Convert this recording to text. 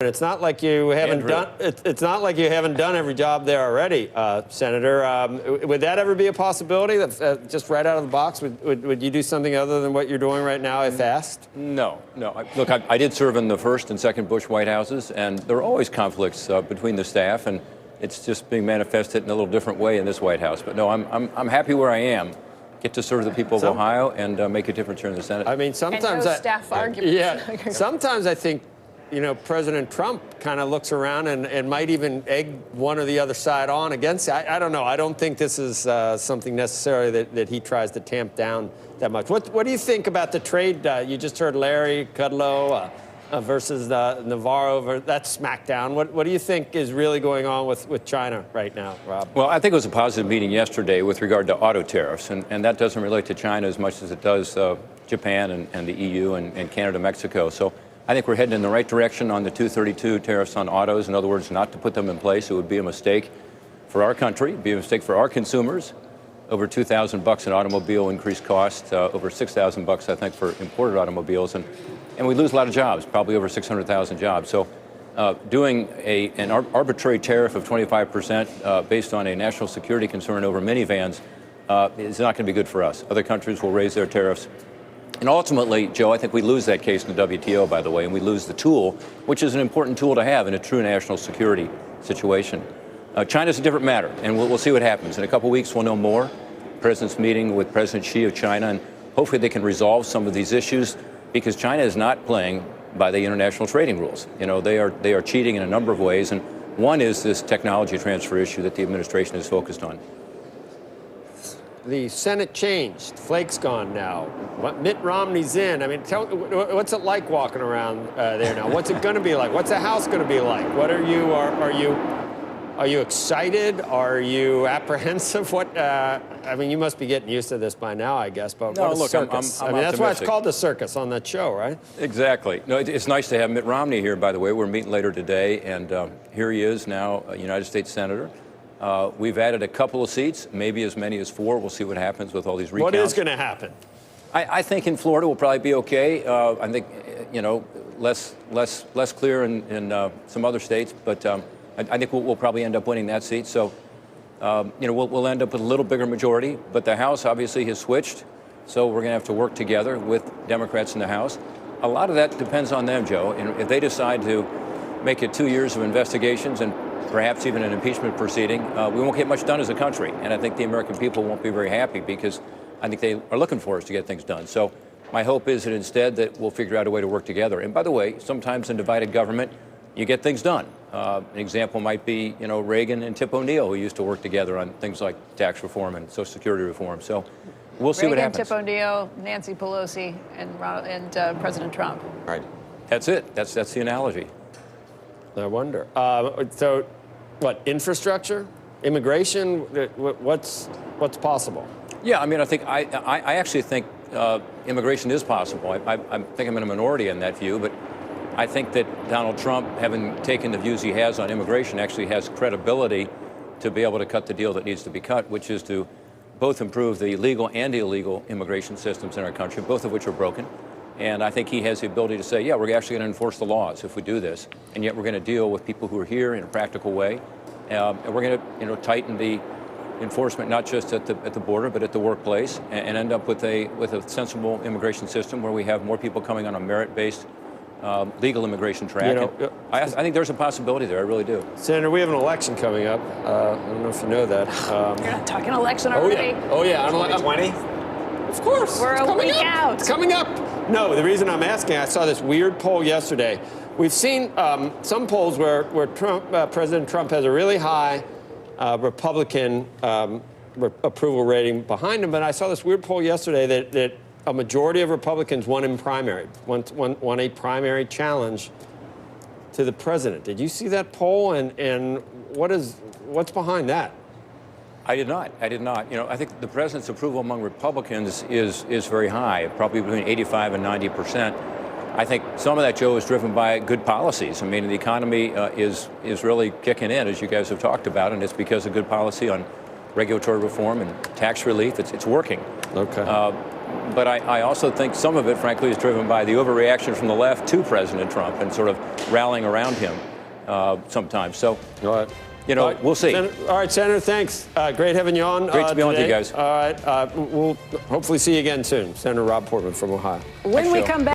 It's not like you haven't done. It's not like you haven't done every job there already, Senator. Would that ever be a possibility? That just right out of the box, would you do something other than what you're doing right now if asked? No. Look, I did serve in the first and second Bush White Houses, and there are always conflicts between the staff, and it's just being manifested in a little different way in this White House. But no, I'm happy where I am. Get to serve the people of Ohio and make a difference here in the Senate. I mean, sometimes staff arguments. Yeah, sometimes I think, you know, President Trump kind of looks around and might even egg one or the other side on against it. I don't know. I don't think this is something necessarily that he tries to tamp down that much. What do you think about the trade? You just heard Larry Kudlow versus Navarro, that smackdown. What do you think is really going on with China right now, Rob? Well, I think it was a positive meeting yesterday with regard to auto tariffs, and that doesn't relate to China as much as it does Japan and the EU and Canada, Mexico. So I think we're heading in the right direction on the 232 tariffs on autos. In other words, not to put them in place. It would be a mistake for our country, be a mistake for our consumers. Over $2,000 in automobile increased cost, over $6,000, I think, for imported automobiles. And we lose a lot of jobs, probably over 600,000 jobs. So doing an arbitrary tariff of 25% based on a national security concern over minivans is not going to be good for us. Other countries will raise their tariffs. And ultimately, Joe, I think we lose that case in the WTO, by the way, and we lose the tool, which is an important tool to have in a true national security situation. China's a different matter, and we'll see what happens. In a couple weeks, we'll know more. The president's meeting with President Xi of China, and hopefully they can resolve some of these issues, because China is not playing by the international trading rules. You know, they are cheating in a number of ways, and one is this technology transfer issue that the administration is focused on. The Senate changed. Flake's gone now. Mitt Romney's in. I mean, what's it like walking around there now? What's it going to be like? What's the House going to be like? What are you? Are you excited? Are you apprehensive? I mean, you must be getting used to this by now, I guess. But no, what a look, circus. I'm I mean, that's why it's optimistic. called the circus on that show, right? Exactly. No, it's nice to have Mitt Romney here, by the way. We're meeting later today, and here he is now, a United States Senator. We've added a couple of seats, maybe as many as 4. We'll see what happens with all these recounts. What is going to happen? I think in Florida we'll probably be okay. I think, you know, less clear in some other states, but I think we'll probably end up winning that seat. So, you know, we'll end up with a little bigger majority. But the House obviously has switched, so we're going to have to work together with Democrats in the House. A lot of that depends on them, Joe. And if they decide to make it 2 years of investigations and perhaps even an impeachment proceeding, we won't get much done as a country. And I think the American people won't be very happy, because I think they are looking for us to get things done. So my hope is that instead that we'll figure out a way to work together. And by the way, sometimes in divided government, you get things done. An example might be, you know, Reagan and Tip O'Neill, who used to work together on things like tax reform and Social Security reform. So we'll see what happens. Tip O'Neill, Nancy Pelosi, and President Trump. Right. That's it. That's the analogy. I wonder. So, what, infrastructure, immigration? What's possible? Yeah, I mean, I actually think immigration is possible. I think I'm in a minority in that view, but I think that Donald Trump, having taken the views he has on immigration, actually has credibility to be able to cut the deal that needs to be cut, which is to both improve the legal and illegal immigration systems in our country, both of which are broken. And I think he has the ability to say, yeah, we're actually going to enforce the laws if we do this, and yet we're going to deal with people who are here in a practical way, and we're going to, you know, tighten the enforcement not just at the border but at the workplace, and end up with a sensible immigration system where we have more people coming on a merit-based legal immigration track. You know, I think there's a possibility there. I really do. Senator, we have an election coming up. I don't know if you know that. You're not talking election already? Oh yeah. 2020? Of course. We're a week out. It's coming up. No, the reason I'm asking, I saw this weird poll yesterday. We've seen some polls where President Trump has a really high Republican approval rating behind him, but I saw this weird poll yesterday that a majority of Republicans won a primary challenge to the president. Did you see that poll? And what's behind that? I did not. You know, I think the president's approval among Republicans is very high, probably between 85 and 90%. I think some of that, Joe, is driven by good policies. I mean, the economy is really kicking in, as you guys have talked about, and it's because of good policy on regulatory reform and tax relief. It's working. Okay. But I also think some of it, frankly, is driven by the overreaction from the left to President Trump, and sort of rallying around him sometimes. So, All right. We'll see. All right, Senator, thanks. Great having you on. Great to be on with you today. guys. All right. We'll hopefully see you again soon. Senator Rob Portman from Ohio. When we come back.